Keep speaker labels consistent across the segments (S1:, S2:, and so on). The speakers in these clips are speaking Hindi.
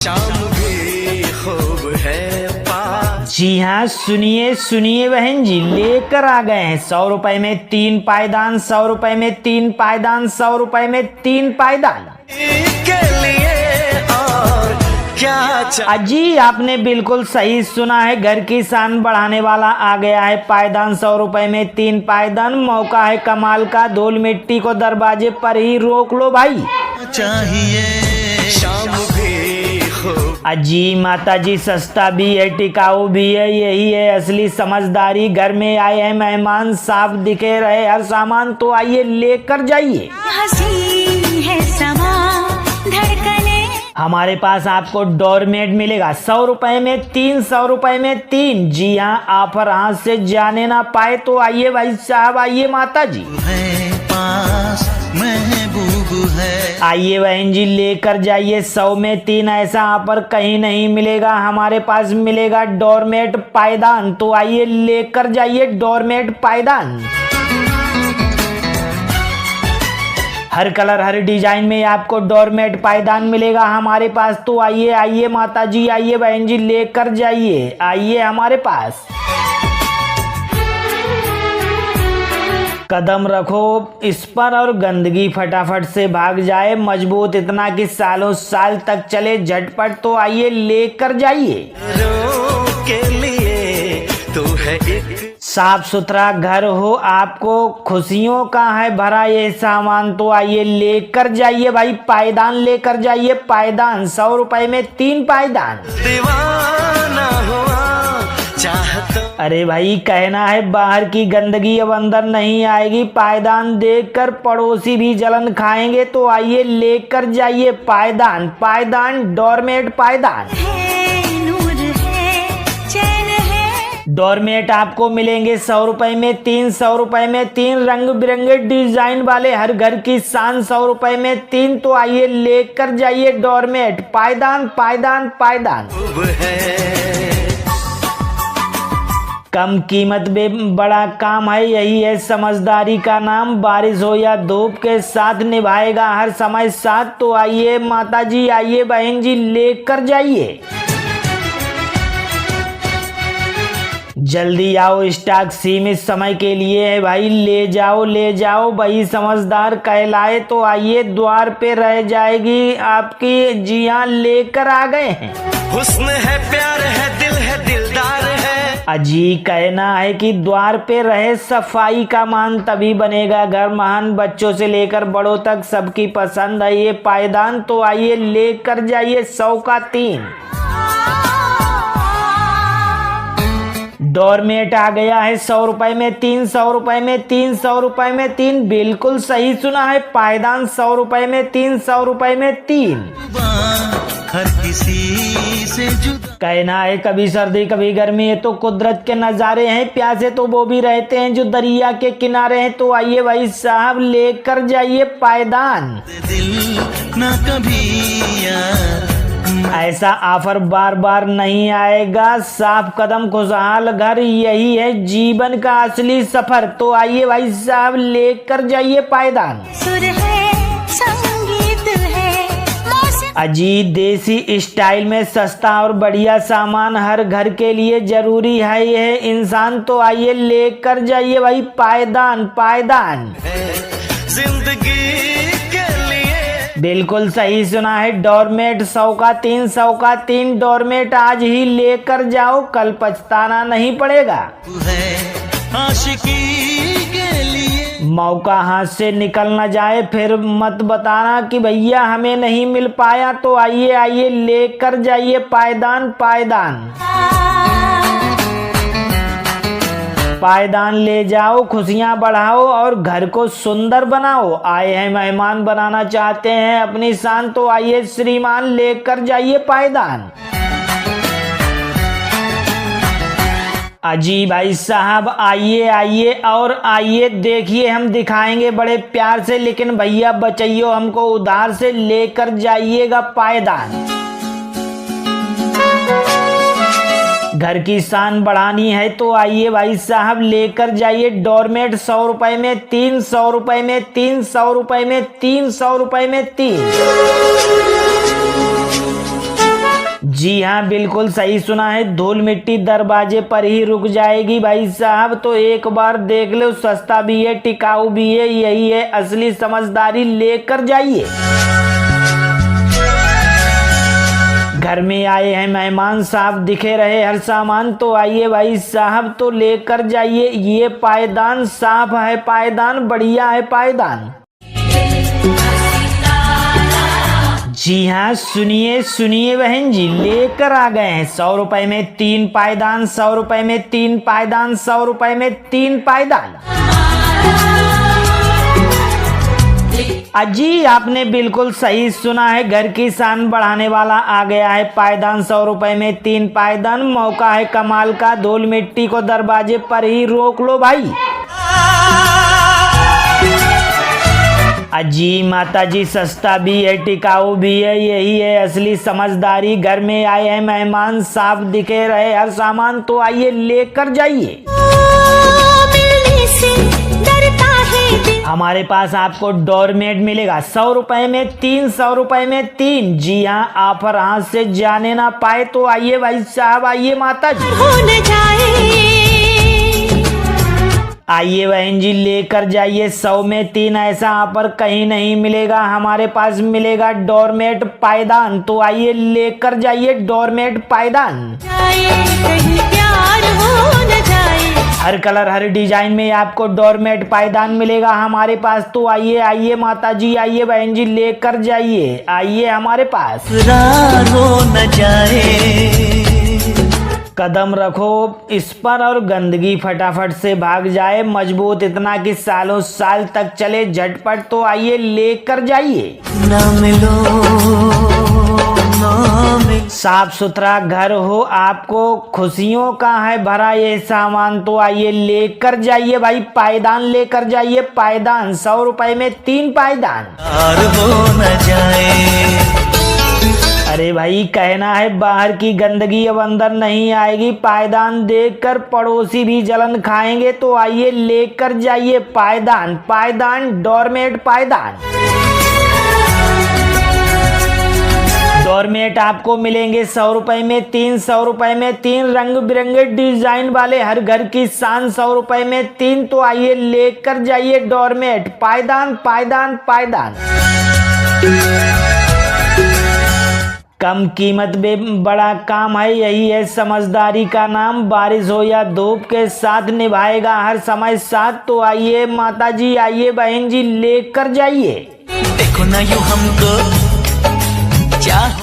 S1: शाम भी खूब है
S2: जी हाँ, सुनिए सुनिए बहन जी, लेकर आ गए हैं 100 रुपए में 3 पायदान, 100 रुपए में 3 पायदान, 100 रुपए में 3 पायदान
S1: के लिए। और क्या
S2: अजी आपने बिल्कुल सही सुना है, घर की शान बढ़ाने वाला आ गया है पायदान। 100 रुपए में 3 पायदान, मौका है कमाल का, धूल मिट्टी को दरवाजे पर ही रोक लो भाई।
S1: चाहिए शाम भी खूब।
S2: अजी माता जी सस्ता भी है, टिकाऊ भी है, यही है असली समझदारी। घर में आए हैं मेहमान, साफ दिखे रहे हर सामान, तो आइए लेकर जाइए।
S3: हंसी है समा धड़कने।
S2: हमारे पास आपको डोरमेट मिलेगा 100 रुपए में 3, 100 रुपए में 3। जी हाँ, ऑफर हाथ से जाने ना पाए तो आइए भाई साहब, आइए माता जी,
S1: है पास महबूब है।
S2: आइए बहन जी लेकर जाइए 100 में 3। ऐसा ऑफर कहीं नहीं मिलेगा, हमारे पास मिलेगा डोरमेट पायदान। तो आइए लेकर जाइए डोरमेट पायदान। हर कलर हर डिजाइन में आपको डोरमेट पायदान मिलेगा हमारे पास। तो आइए आइए माता जी, आइए बहन जी लेकर जाइए, आइए हमारे पास। कदम रखो इस पर और गंदगी फटाफट से भाग जाए, मजबूत इतना कि सालों साल तक चले झटपट। तो आइए लेकर जाइए।
S1: रो के लिए तू है एक
S2: साफ सुथरा घर हो, आपको खुशियों का है भरा ये सामान। तो आइए लेकर जाइए भाई, पायदान लेकर जाइए, पायदान 100 रुपए में 3 पायदान।
S1: दीवाना हुआ चाहता।
S2: अरे भाई कहना है बाहर की गंदगी अब अंदर नहीं आएगी, पायदान देखकर पड़ोसी भी जलन खाएंगे। तो आइए लेकर जाइए पायदान, पायदान डोरमेट पायदान।
S3: है नूर है चैन है।
S2: डोरमेट आपको मिलेंगे 100 रुपए में 3, 100 रुपए में 3, रंग बिरंगे डिजाइन वाले, हर घर की शान 100 रुपए में 3। तो आइए लेकर जाइए डोरमेट पायदान, पायदान पायदान।
S1: खूब है
S2: कम कीमत में बड़ा काम है, यही है समझदारी का नाम। बारिश हो या धूप के साथ निभाएगा हर समय साथ। तो आइए माता जी, आइए बहन जी लेकर जाइए। जल्दी आओ, स्टॉक सीमित समय के लिए है भाई, ले जाओ ले जाओ। वही समझदार कहलाए। तो आइए द्वार पे रह जाएगी आपकी। जी हाँ, लेकर आ गए हैं।
S1: हुस्न है प्यार है दिल है दिलदार है।
S2: अजी कहना है कि द्वार पे रहे सफाई का मान, तभी बनेगा घर महान। बच्चों से लेकर बड़ों तक सबकी पसंद है ये पायदान। तो आइए लेकर जाइए 100 का 3। डोरमेट आ गया है 100 रुपए में 3, 100 रुपए में 3, 100 रुपए में 3। बिल्कुल सही सुना है, पायदान 100 रुपए में 3, 100 रुपए में 3।
S1: हर किसी से जुदा।
S2: कहना है कभी सर्दी कभी गर्मी है तो कुदरत के नजारे हैं, प्यासे तो वो भी रहते हैं जो दरिया के किनारे हैं। तो आइए भाई साहब लेकर जाइए पायदान।
S1: दिल ना कभी यार
S2: ऐसा ऑफर बार बार नहीं आएगा। साफ कदम खुशहाल घर, यही है जीवन का असली सफर। तो आइए भाई साहब लेकर जाइए पायदान।
S3: सुर है संगीत है मौसम।
S2: अजी देसी स्टाइल में सस्ता और बढ़िया सामान हर घर के लिए जरूरी है यह इंसान। तो आइए लेकर जाइए भाई पायदान, पायदान।
S1: जिंदगी के लिए
S2: बिल्कुल सही सुना है, डोरमेट 100 का 3, 100 का 3। डोरमेट आज ही लेकर जाओ, कल पछताना नहीं पड़ेगा।
S1: तू है आशिकी के लिए।
S2: मौका हाथ से निकल न जाए फिर मत बताना कि भैया हमें नहीं मिल पाया। तो आइए आइए लेकर जाइए पायदान, पायदान। पायदान ले जाओ, खुशियां बढ़ाओ और घर को सुंदर बनाओ। आए हैं मेहमान, बनाना चाहते हैं अपनी शान। तो आइए श्रीमान लेकर जाइए पायदान। अजी भाई साहब आइए आइए और आइए, देखिए हम दिखाएंगे बड़े प्यार से, लेकिन भैया बचाइयो हमको उधार से। लेकर जाइएगा पायदान। घर की शान बढ़ानी है तो आइए भाई साहब लेकर जाइए डोरमेट 100 रुपए में 3, 100 रुपए में 3, 100 रुपए में 3, 100 रुपए में 3। जी हाँ, बिल्कुल सही सुना है। धूल मिट्टी दरवाजे पर ही रुक जाएगी भाई साहब। तो एक बार देख लो, सस्ता भी है, टिकाऊ भी है, यही है असली समझदारी, लेकर जाइए। घर में आए हैं मेहमान, साफ दिखे रहे हर सामान, तो आइए भाई साहब तो लेकर जाइए। ये पायदान साफ है, पायदान बढ़िया है, पायदान। जी हाँ, सुनिए सुनिए बहन जी, लेकर आ गए हैं 100 रुपए में 3 पायदान, 100 रुपए में 3 पायदान, 100 रुपए में 3 पायदान। अजी आपने बिल्कुल सही सुना है, घर की शान बढ़ाने वाला आ गया है पायदान। 100 रुपए में 3 पायदान, मौका है कमाल का, धूल मिट्टी को दरवाजे पर ही रोक लो भाई। अजी माता जी, सस्ता भी है, टिकाऊ भी है, यही है असली समझदारी। घर में आए हैं मेहमान, साफ दिखे रहे हर सामान, तो आइए लेकर जाइए। हमारे पास आपको डोरमेट मिलेगा 100 रुपए में 3, 100 रुपए में 3। जी हाँ, ऑफर हाथ से जाने ना पाए, तो आइए भाई साहब, आइए माता जी, आइए बहन जी, लेकर जाइए 100 में 3। ऐसा ऑफर कहीं नहीं मिलेगा, हमारे पास मिलेगा डोरमेट पायदान। तो आइए लेकर जाइए डोरमेट पायदान। हर कलर हर डिजाइन में आपको डोरमेट पायदान मिलेगा हमारे पास। तो आइए आइए माता जी, आइए बहन जी, लेकर जाइए, आइए हमारे पास।
S1: न जाए
S2: कदम रखो इस पर और गंदगी फटाफट से भाग जाए। मजबूत इतना कि सालों साल तक चले झटपट। तो आइए लेकर जाइए।
S1: ना मिलो
S2: साफ सुथरा घर हो, आपको खुशियों का है भरा ये सामान। तो आइए लेकर जाइए भाई, पायदान लेकर जाइए, पायदान 100 रुपए में 3 पायदान।
S1: हो न जाए।
S2: अरे भाई, कहना है बाहर की गंदगी अब अंदर नहीं आएगी। पायदान देखकर पड़ोसी भी जलन खाएंगे। तो आइए लेकर जाइए पायदान, पायदान डोरमेट पायदान। डोरमेट आपको मिलेंगे 100 रुपए में 3, 100 रुपए में 3, रंग बिरंगे डिजाइन वाले, हर घर की शान, 100 रुपए में 3। तो आइए लेकर जाइए डोरमेट पायदान, पायदान पायदान। कम कीमत में बड़ा काम है, यही है समझदारी का नाम। बारिश हो या धूप के साथ निभाएगा हर समय साथ। तो आइए माता जी, आइए बहन जी, लेकर जाइए।
S1: देखो ना यूं हमको,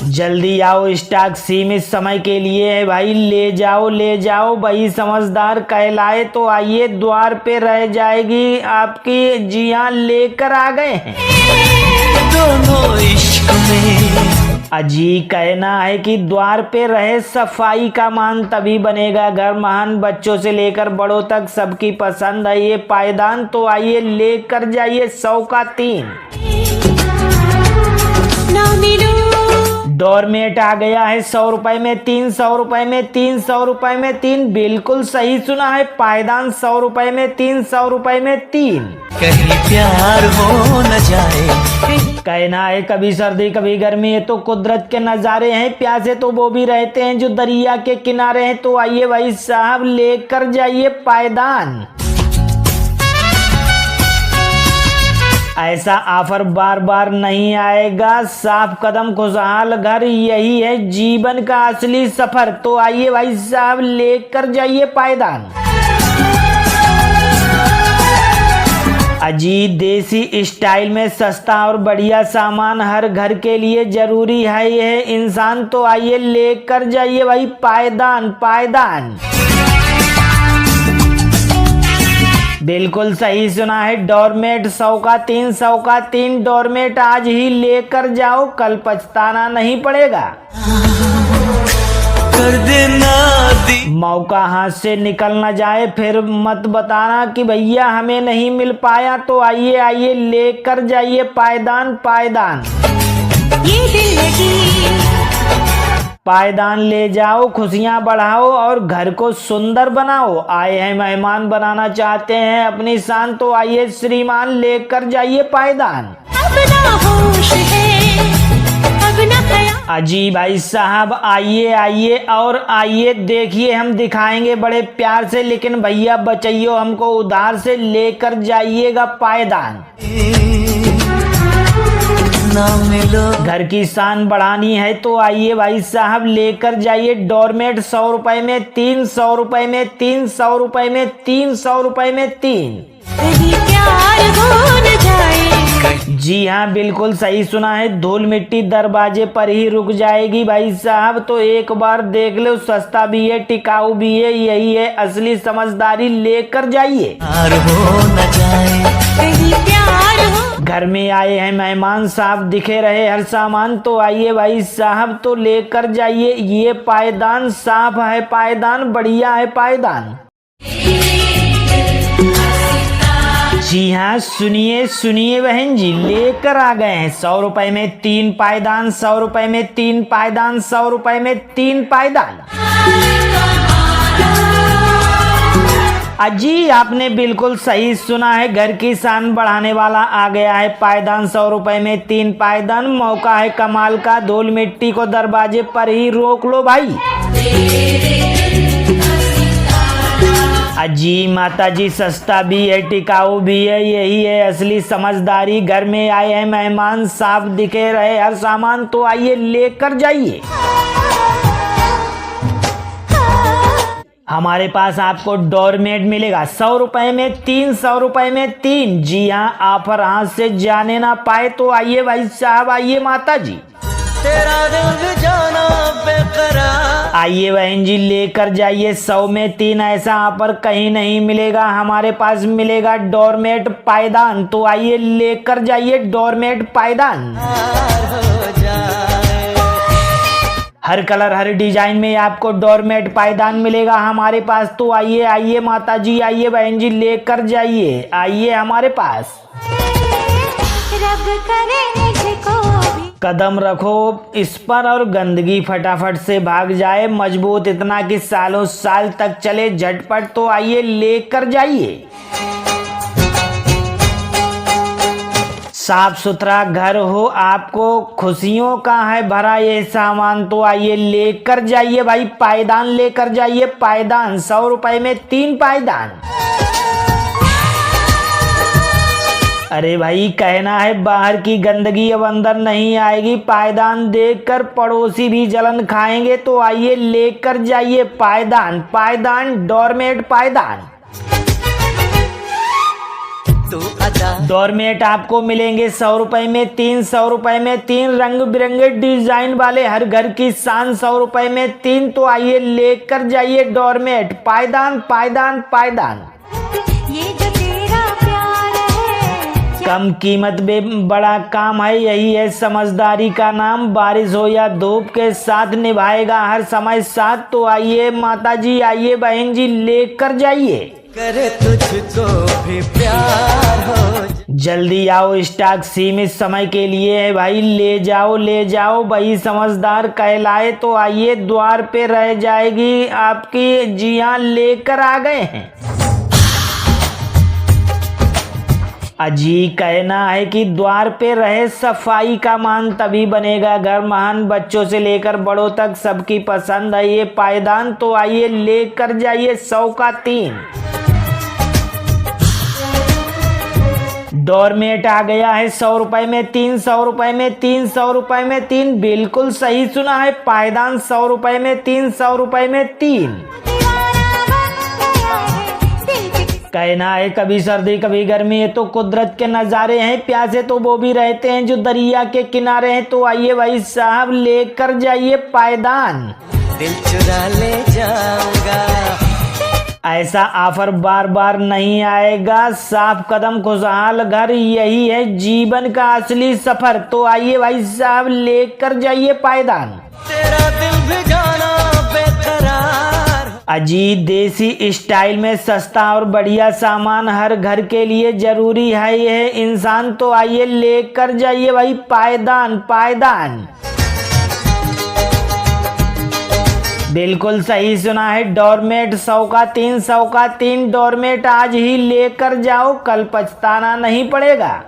S2: जल्दी आओ, स्टॉक सीमित समय के लिए है भाई, ले जाओ ले जाओ। वही समझदार कहलाए। तो आइए, द्वार पे रह जाएगी आपकी। जी हाँ, लेकर आ गए हैं।
S1: दोनों इश्क में
S2: अजी कहना है कि द्वार पे रहे सफाई का मान, तभी बनेगा घर महान। बच्चों से लेकर बड़ों तक सबकी पसंद है ये पायदान। तो आइए लेकर जाइए 100 का 3। डोरमेट आ गया है 100 रुपए में 3, 100 रुपए में 3, 100 रुपए में 3। बिल्कुल सही सुना है, पायदान 100 रुपए में 3, 100 रुपए में 3।
S1: कहीं प्यार हो न जाए।
S2: कहना है कभी सर्दी कभी गर्मी है, तो कुदरत के नजारे हैं। प्यासे तो वो भी रहते हैं जो दरिया के किनारे हैं। तो आइए भाई साहब, लेकर जाइए पायदान। ऐसा ऑफर बार बार नहीं आएगा। साफ कदम खुशहाल घर, यही है जीवन का असली सफर। तो आइए भाई साहब, लेकर जाइए पायदान। अजी देसी स्टाइल में सस्ता और बढ़िया सामान हर घर के लिए जरूरी है यह इंसान। तो आइए लेकर जाइए भाई पायदान, पायदान। बिल्कुल सही सुना है, डोरमेट 100 का 3, 100 का 3। डोरमेट आज ही लेकर जाओ, कल पछताना नहीं पड़ेगा।
S1: कर देना
S2: मौका हाथ से निकल न जाए, फिर मत बताना कि भैया हमें नहीं मिल पाया। तो आइए आइए, लेकर जाइए पायदान, पायदान।
S3: ये दिल लगी
S2: पायदान ले जाओ, खुशियां बढ़ाओ और घर को सुंदर बनाओ। आए हैं मेहमान, बनाना चाहते हैं अपनी शान। तो आइए श्रीमान, लेकर जाइए पायदान।
S3: अब ना होश है, अब ना खयाल।
S2: अजी भाई साहब आइए आइए और आइए, देखिए हम दिखाएंगे बड़े प्यार से, लेकिन भैया बचइयो हमको उधार से लेकर जाइएगा पायदान। घर की शान बढ़ानी है तो आइए भाई साहब लेकर जाइए डोरमेट 100 रुपए में 3, 100 रुपए में 3, 100 रुपए में 3, 100 रुपए में 3।
S3: कहीं प्यार हो न जाए।
S2: जी हाँ, बिल्कुल सही सुना है, धूल मिट्टी दरवाजे पर ही रुक जाएगी भाई साहब। तो एक बार देख लो, सस्ता भी है, टिकाऊ भी है, यही है असली समझदारी, लेकर जाइए।
S3: कहीं प्यार हो।
S2: घर में आए हैं मेहमान, साफ दिखे रहे हर सामान, तो आइए भाई साहब तो लेकर जाइए ये पायदान। साफ है पायदान, बढ़िया है पायदान। जी हाँ, सुनिए सुनिए बहन जी, लेकर आ गए हैं 100 रुपए में 3 पायदान, 100 रुपए में 3 पायदान, 100 रुपए में 3 पायदान। अजी आपने बिल्कुल सही सुना है, घर की शान बढ़ाने वाला आ गया है पायदान। 100 रुपए में 3 पायदान, मौका है कमाल का, धूल मिट्टी को दरवाजे पर ही रोक लो भाई। अजी माता जी, सस्ता भी है, टिकाऊ भी है, यही है असली समझदारी। घर में आए हैं मेहमान, साफ दिखे रहे हर सामान, तो आइए लेकर जाइए। हमारे पास आपको डोरमेट मिलेगा 100 रुपए में 3, 100 रुपए में 3। जी हाँ, ऑफर हाथ से जाने ना पाए तो आइए भाई साहब, आइए माता जी।
S1: तेरा दिल जाना बेकरार।
S2: आइए बहन जी लेकर जाइए 100 में 3, ऐसा ऑफर कहीं नहीं मिलेगा, हमारे पास मिलेगा डोरमेट पायदान। तो आइए लेकर जाइए डोरमेट पायदान। हर कलर हर डिजाइन में आपको डोरमेट पायदान मिलेगा हमारे पास। तो आइए आइए माता जी, आइए बहन जी लेकर जाइए, आइए हमारे पास।
S3: रब करे मुझको भी।
S2: कदम रखो इस पर और गंदगी फटाफट से भाग जाए, मजबूत इतना कि सालों साल तक चले झटपट। तो आइए लेकर जाइए। साफ सुथरा घर हो, आपको खुशियों का है भरा ये सामान, तो आइए लेकर जाइए भाई पायदान, लेकर जाइए पायदान। 100 रुपए में 3 पायदान। अरे भाई कहना है बाहर की गंदगी अब अंदर नहीं आएगी, पायदान देखकर पड़ोसी भी जलन खाएंगे। तो आइए लेकर जाइए पायदान, पायदान डोरमेट पायदान। डोरमेट आपको मिलेंगे 100 रुपए में 3, 100 रुपए में 3, रंग बिरंगे डिजाइन वाले, हर घर की शान 100 रुपए में 3। तो आइए लेकर जाइए डोरमेट पायदान, पायदान पायदान।
S3: ये जो तेरा प्यार है,
S2: कम कीमत में बड़ा काम है, यही है समझदारी का नाम। बारिश हो या धूप के साथ निभाएगा हर समय साथ। तो आइए माता जी, आइए बहन जी लेकर जाइए।
S1: करे तुझको भी प्यार हो।
S2: जल्दी आओ, स्टॉक सीमित समय के लिए है भाई, ले जाओ ले जाओ, वही समझदार कहलाए। तो आइए द्वार पे रह जाएगी आपकी। जी हाँ, लेकर आ गए हैं। अजी कहना है कि द्वार पे रहे सफाई का मान, तभी बनेगा घर महान। बच्चों से लेकर बड़ों तक सबकी पसंद है ये पायदान। तो आइए लेकर जाइए 100 का 3। डोरमेट आ गया है 100 रुपए में 3, 100 रुपए में 3, 100 रुपए में 3। बिल्कुल सही सुना है, पायदान 100 रुपए में 3, 100 रुपए में 3। कहना है कभी सर्दी कभी गर्मी, ये तो कुदरत के नज़ारे हैं। प्यासे तो वो भी रहते हैं जो दरिया के किनारे हैं। तो आइए भाई साहब लेकर जाइए पायदान।
S1: दिल चुरा ले जाऊंगा।
S2: ऐसा ऑफर बार बार नहीं आएगा। साफ कदम खुशहाल घर, यही है जीवन का असली सफर। तो आइए भाई साहब लेकर जाइए पायदान।
S1: तेरा दिल भी जाना बेकरार।
S2: अजी देसी स्टाइल में सस्ता और बढ़िया सामान हर घर के लिए जरूरी है यह इंसान। तो आइए लेकर जाइए भाई पायदान, पायदान। बिल्कुल सही सुना है, डोरमेट 100 का 3, 100 का 3 डोरमेट आज ही लेकर जाओ, कल पछताना नहीं पड़ेगा।